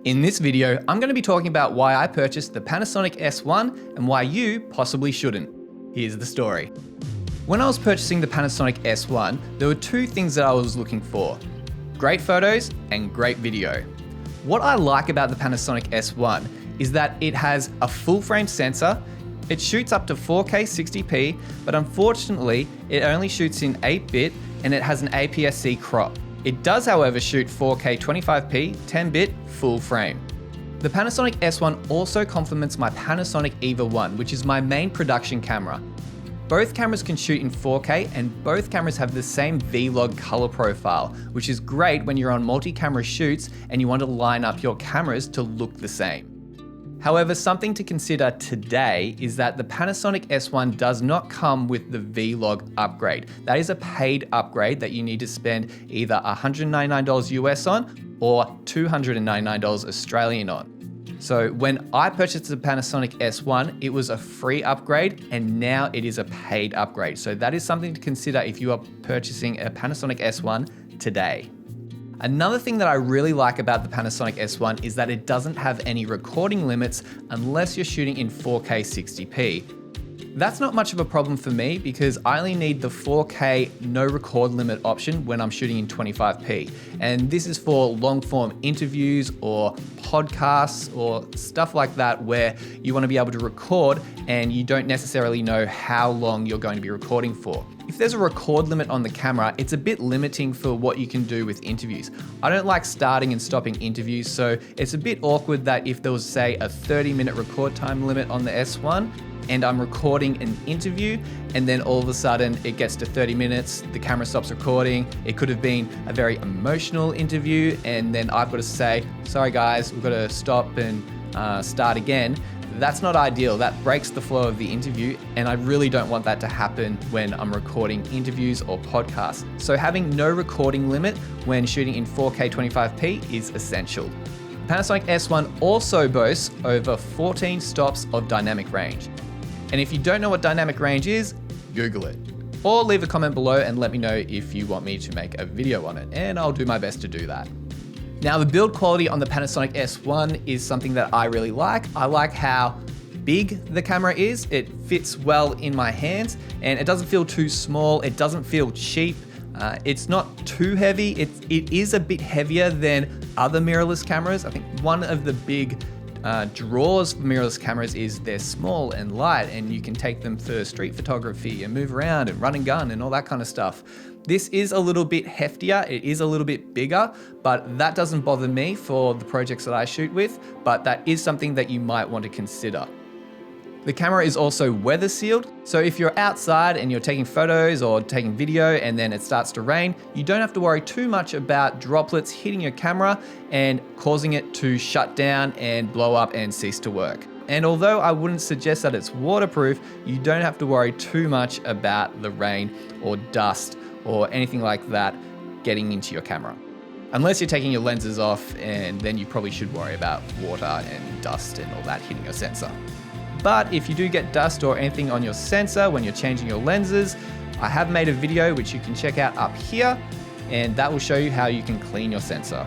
In this video, I'm going to be talking about why I purchased the Panasonic S1 and why you possibly shouldn't. Here's the story. When I was purchasing the Panasonic S1, there were two things that I was looking for: great photos and great video. What I like about the Panasonic S1 is that it has a full frame sensor, it shoots up to 4K 60p, but unfortunately it only shoots in 8-bit and it has an APS-C crop. It does, however, shoot 4K 25p 10-bit full frame. The Panasonic S1 also complements my Panasonic EVA 1, which is my main production camera. Both cameras can shoot in 4K and both cameras have the same V-Log color profile, which is great when you're on multi-camera shoots and you want to line up your cameras to look the same. However, something to consider today is that the Panasonic S1 does not come with the V-Log upgrade. That is a paid upgrade that you need to spend either $199 US on or $299 Australian on. So when I purchased the Panasonic S1, it was a free upgrade and now it is a paid upgrade. So that is something to consider if you are purchasing a Panasonic S1 today. Another thing that I really like about the Panasonic S1 is that it doesn't have any recording limits unless you're shooting in 4K 60p. That's not much of a problem for me because I only need the 4K no record limit option when I'm shooting in 25p. And this is for long form interviews or podcasts or stuff like that where you want to be able to record and you don't necessarily know how long you're going to be recording for. If there's a record limit on the camera, it's a bit limiting for what you can do with interviews. I don't like starting and stopping interviews, so it's a bit awkward that if there was, say, a 30-minute record time limit on the S1, and I'm recording an interview, and then all of a sudden it gets to 30 minutes, the camera stops recording. It could have been a very emotional interview, and then I've got to say, sorry guys, we've got to stop and start again. That's not ideal. That breaks the flow of the interview, and I really don't want that to happen when I'm recording interviews or podcasts. So having no recording limit when shooting in 4K 25p is essential. Panasonic S1 also boasts over 14 stops of dynamic range. And if you don't know what dynamic range is, Google it. Or leave a comment below and let me know if you want me to make a video on it, and I'll do my best to do that. Now, the build quality on the Panasonic S1 is something that I really like. I like how big the camera is. It fits well in my hands and it doesn't feel too small. It doesn't feel cheap. It's not too heavy. It is a bit heavier than other mirrorless cameras. I think one of the big draws for mirrorless cameras is they're small and light and you can take them for street photography and move around and run and gun and all that kind of stuff. This is a little bit heftier, it is a little bit bigger, but that doesn't bother me for the projects that I shoot with, but that is something that you might want to consider. The camera is also weather sealed, so if you're outside and you're taking photos or taking video and then it starts to rain, you don't have to worry too much about droplets hitting your camera and causing it to shut down and blow up and cease to work. And although I wouldn't suggest that it's waterproof, you don't have to worry too much about the rain or dust or anything like that getting into your camera. Unless you're taking your lenses off, and then you probably should worry about water and dust and all that hitting your sensor. But if you do get dust or anything on your sensor when you're changing your lenses, I have made a video which you can check out up here, and that will show you how you can clean your sensor.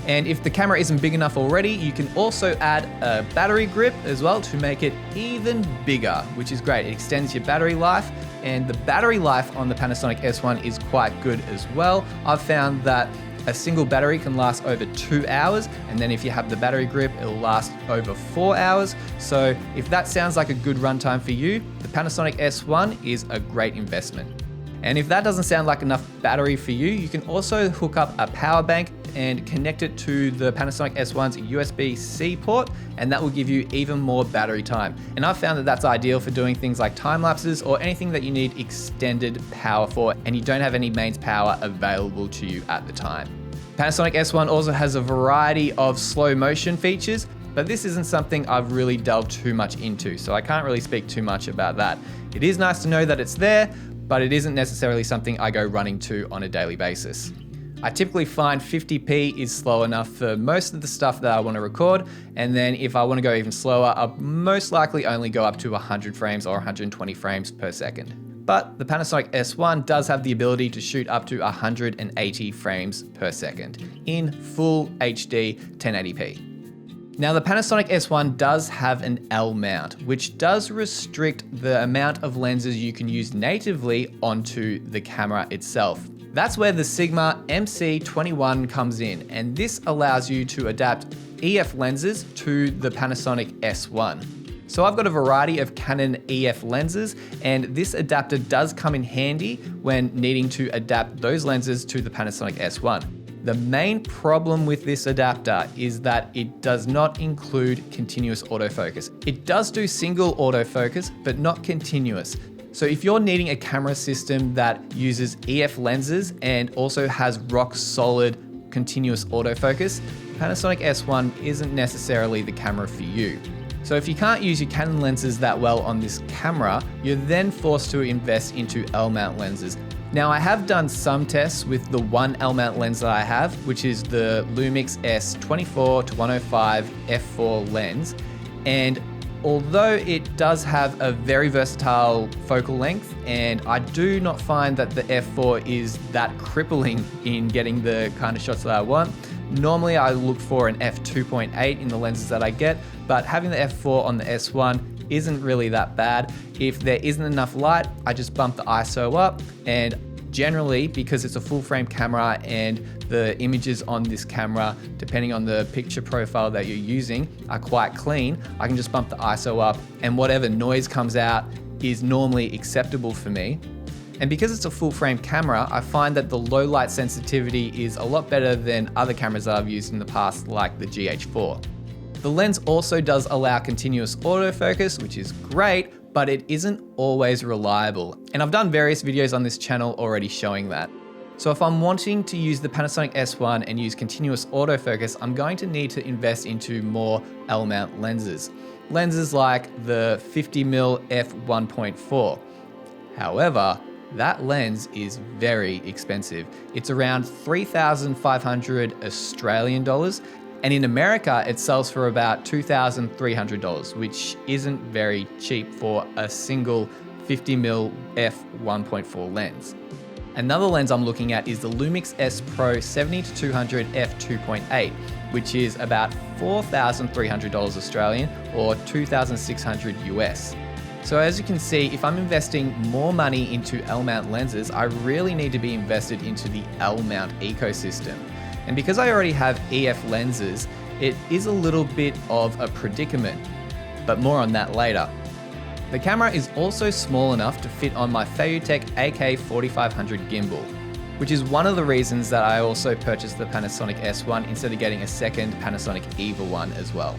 And if the camera isn't big enough already, you can also add a battery grip as well to make it even bigger, which is great. It extends your battery life, and the battery life on the Panasonic S1 is quite good as well. I've found that a single battery can last over 2 hours, and then if you have the battery grip, it'll last over 4 hours. So if that sounds like a good runtime for you, the Panasonic S1 is a great investment. And if that doesn't sound like enough battery for you, you can also hook up a power bank and connect it to the Panasonic S1's USB-C port, and that will give you even more battery time. And I've found that that's ideal for doing things like time lapses or anything that you need extended power for and you don't have any mains power available to you at the time. Panasonic S1 also has a variety of slow motion features, but this isn't something I've really delved too much into, so I can't really speak too much about that. It is nice to know that it's there, but it isn't necessarily something I go running to on a daily basis. I typically find 50p is slow enough for most of the stuff that I want to record, and then if I want to go even slower, I'll most likely only go up to 100 frames or 120 frames per second. But the Panasonic S1 does have the ability to shoot up to 180 frames per second in full HD 1080p. Now the Panasonic S1 does have an L mount, which does restrict the amount of lenses you can use natively onto the camera itself. That's where the Sigma MC21 comes in, and this allows you to adapt EF lenses to the Panasonic S1. So I've got a variety of Canon EF lenses, and this adapter does come in handy when needing to adapt those lenses to the Panasonic S1. The main problem with this adapter is that it does not include continuous autofocus. It does do single autofocus, but not continuous. So if you're needing a camera system that uses EF lenses and also has rock solid continuous autofocus, Panasonic S1 isn't necessarily the camera for you. So if you can't use your Canon lenses that well on this camera, you're then forced to invest into L mount lenses. Now I have done some tests with the one L mount lens that I have, which is the Lumix S24-105 f4 lens, and although it does have a very versatile focal length, and I do not find that the f4 is that crippling in getting the kind of shots that I want. Normally I look for an f2.8 in the lenses that I get, but having the f4 on the S1 isn't really that bad. If there isn't enough light, I just bump the ISO up, and generally, because it's a full frame camera and the images on this camera, depending on the picture profile that you're using, are quite clean, I can just bump the ISO up and whatever noise comes out is normally acceptable for me. And because it's a full frame camera, I find that the low light sensitivity is a lot better than other cameras that I've used in the past, like the GH4. The lens also does allow continuous autofocus, which is great, but it isn't always reliable. And I've done various videos on this channel already showing that. So if I'm wanting to use the Panasonic S1 and use continuous autofocus, I'm going to need to invest into more L mount lenses. Lenses like the 50mm f1.4. However, that lens is very expensive. It's around 3,500 Australian dollars, and in America it sells for about $2,300, which isn't very cheap for a single 50mm f1.4 lens. Another lens I'm looking at is the Lumix S Pro 70-200 f2.8, which is about $4,300 Australian or 2,600 US. So as you can see, if I'm investing more money into L mount lenses, I really need to be invested into the L mount ecosystem. And because I already have EF lenses, it is a little bit of a predicament, but more on that later. The camera is also small enough to fit on my Feiyutech AK4500 gimbal, which is one of the reasons that I also purchased the Panasonic S1 instead of getting a second Panasonic EVA one as well.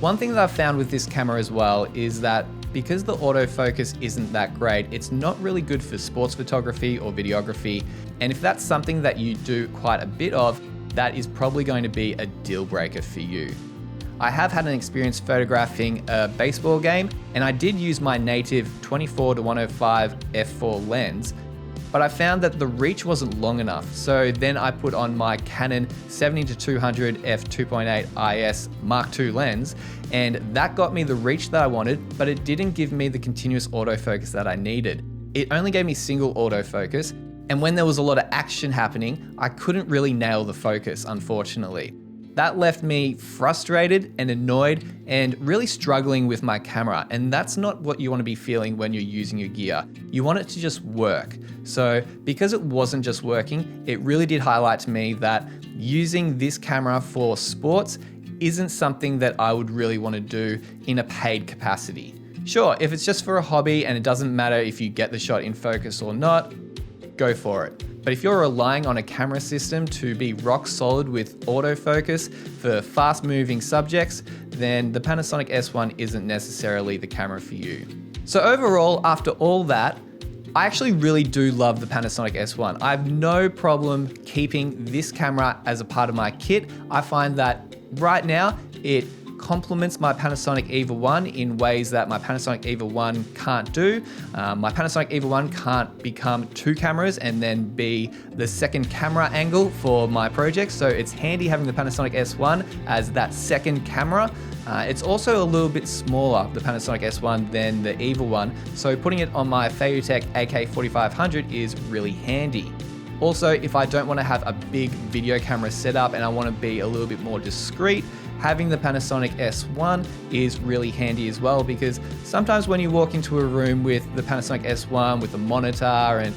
One thing that I've found with this camera as well is that because the autofocus isn't that great, it's not really good for sports photography or videography. And if that's something that you do quite a bit of, that is probably going to be a deal breaker for you. I have had an experience photographing a baseball game, and I did use my native 24-105 f4 lens, but I found that the reach wasn't long enough. So then I put on my Canon 70-200 f2.8 o.i.s Mark II lens, and that got me the reach that I wanted, but it didn't give me the continuous autofocus that I needed. It only gave me single autofocus, and when there was a lot of action happening, I couldn't really nail the focus, unfortunately. That left me frustrated and annoyed and really struggling with my camera. And that's not what you want to be feeling when you're using your gear. You want it to just work. So because it wasn't just working, it really did highlight to me that using this camera for sports isn't something that I would really want to do in a paid capacity. Sure, if it's just for a hobby and it doesn't matter if you get the shot in focus or not, go for it. But if you're relying on a camera system to be rock solid with autofocus for fast moving subjects, then the Panasonic S1 isn't necessarily the camera for you. So overall, after all that, I actually really do love the Panasonic S1. I have no problem keeping this camera as a part of my kit. I find that right now it complements my Panasonic EVA 1 in ways that my Panasonic EVA 1 can't do. My Panasonic EVA 1 can't become two cameras and then be the second camera angle for my project. So it's handy having the Panasonic S1 as that second camera. It's also a little bit smaller, the Panasonic S1, than the EVA 1. So putting it on my Feiyutech AK4500 is really handy. Also, if I don't want to have a big video camera setup and I want to be a little bit more discreet, having the Panasonic S1 is really handy as well, because sometimes when you walk into a room with the Panasonic S1 with the monitor and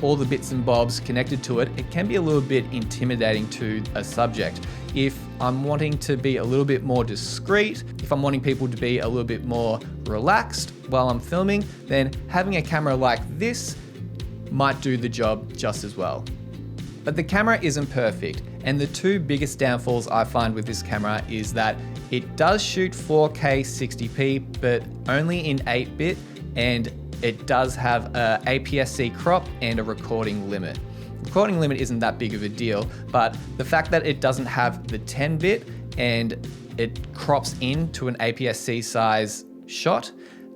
all the bits and bobs connected to it, it can be a little bit intimidating to a subject. If I'm wanting to be a little bit more discreet, if I'm wanting people to be a little bit more relaxed while I'm filming, then having a camera like this might do the job just as well. But the camera isn't perfect, and the two biggest downfalls I find with this camera is that it does shoot 4K 60p, but only in 8-bit, and it does have a APS-C crop and a recording limit. Recording limit isn't that big of a deal, but the fact that it doesn't have the 10-bit and it crops into an APS-C size shot,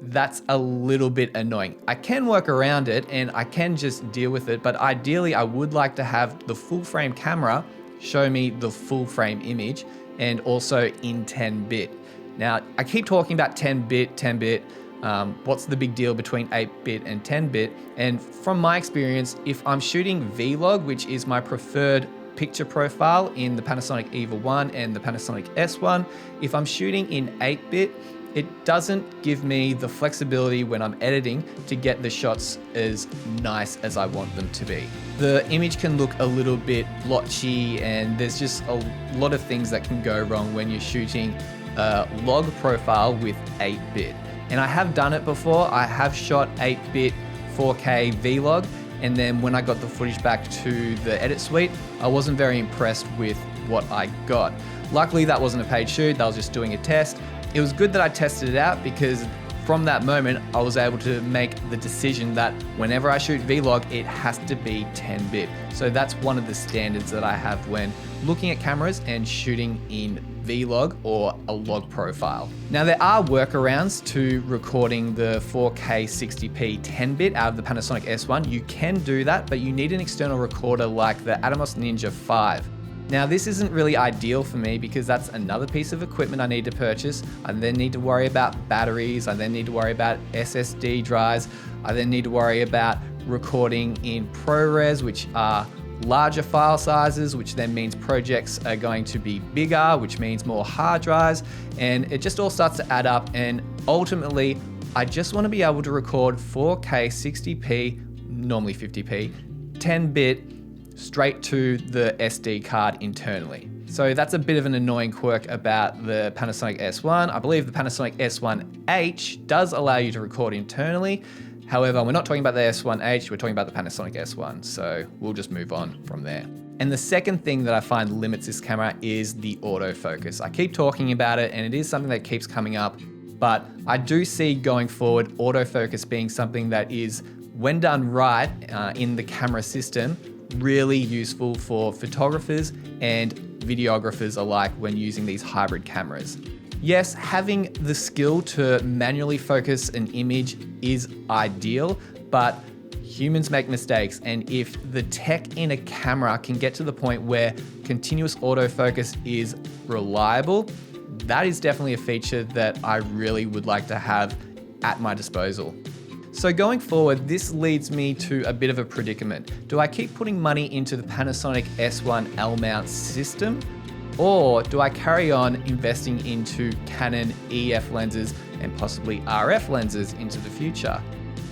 that's a little bit annoying. I can work around it and I can just deal with it, but ideally I would like to have the full frame camera show me the full frame image and also in 10-bit. Now, I keep talking about 10-bit. What's the big deal between 8-bit and 10-bit? And from my experience, if I'm shooting Vlog, which is my preferred picture profile in the Panasonic EVA 1 and the Panasonic S1, if I'm shooting in 8-bit, it doesn't give me the flexibility when I'm editing to get the shots as nice as I want them to be. The image can look a little bit blotchy, and there's just a lot of things that can go wrong when you're shooting a log profile with 8-bit. And I have done it before. I have shot 8-bit 4K Vlog, and then when I got the footage back to the edit suite, I wasn't very impressed with what I got. Luckily, that wasn't a paid shoot. That was just doing a test. It was good that I tested it out, because from that moment, I was able to make the decision that whenever I shoot Vlog, it has to be 10-bit. So that's one of the standards that I have when looking at cameras and shooting in Vlog or a log profile. Now, there are workarounds to recording the 4K 60p 10-bit out of the Panasonic S1. You can do that, but you need an external recorder like the Atomos Ninja 5. Now, this isn't really ideal for me because that's another piece of equipment I need to purchase. I then need to worry about batteries. I then need to worry about SSD drives. I then need to worry about recording in ProRes, which are larger file sizes, which then means projects are going to be bigger, which means more hard drives. And it just all starts to add up. And ultimately, I just want to be able to record 4K 60p, normally 50p, 10-bit, straight to the SD card internally. So that's a bit of an annoying quirk about the Panasonic S1. I believe the Panasonic S1H does allow you to record internally. However, we're not talking about the S1H, we're talking about the Panasonic S1. So we'll just move on from there. And the second thing that I find limits this camera is the autofocus. I keep talking about it, and it is something that keeps coming up, but I do see going forward autofocus being something that is, when done right in the camera system, really useful for photographers and videographers alike when using these hybrid cameras. Yes, having the skill to manually focus an image is ideal, but humans make mistakes, and if the tech in a camera can get to the point where continuous autofocus is reliable, that is definitely a feature that I really would like to have at my disposal. So going forward, this leads me to a bit of a predicament. Do I keep putting money into the Panasonic S1 L-mount system, or do I carry on investing into Canon EF lenses and possibly RF lenses into the future?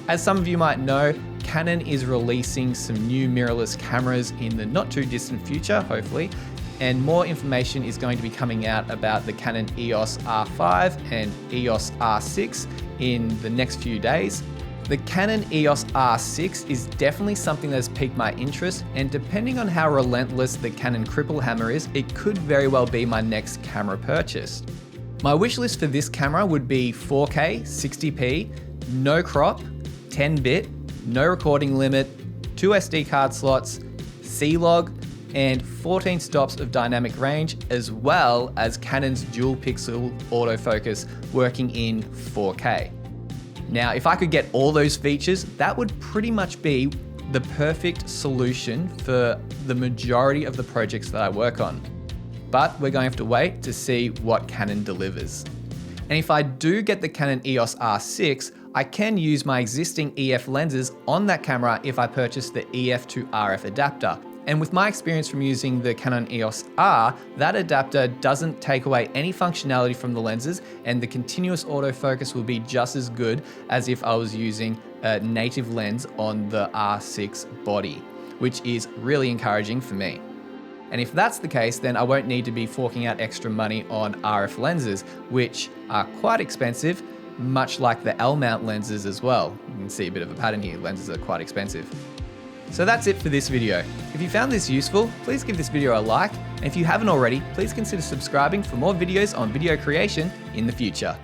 As some of you might know, Canon is releasing some new mirrorless cameras in the not too distant future, hopefully, and more information is going to be coming out about the Canon EOS R5 and EOS R6 in the next few days. The Canon EOS R6 is definitely something that has piqued my interest, and depending on how relentless the Canon Cripple Hammer is, it could very well be my next camera purchase. My wish list for this camera would be 4K 60p, no crop, 10-bit, no recording limit, 2 SD card slots, C-Log, and 14 stops of dynamic range, as well as Canon's dual pixel autofocus working in 4K. Now, if I could get all those features, that would pretty much be the perfect solution for the majority of the projects that I work on. But we're going to have to wait to see what Canon delivers. And if I do get the Canon EOS R6, I can use my existing EF lenses on that camera if I purchase the EF to RF adapter. And with my experience from using the Canon EOS R, that adapter doesn't take away any functionality from the lenses, and the continuous autofocus will be just as good as if I was using a native lens on the R6 body, which is really encouraging for me. And if that's the case, then I won't need to be forking out extra money on RF lenses, which are quite expensive, much like the L-mount lenses as well. You can see a bit of a pattern here, lenses are quite expensive. So that's it for this video. If you found this useful, please give this video a like, and if you haven't already, please consider subscribing for more videos on video creation in the future.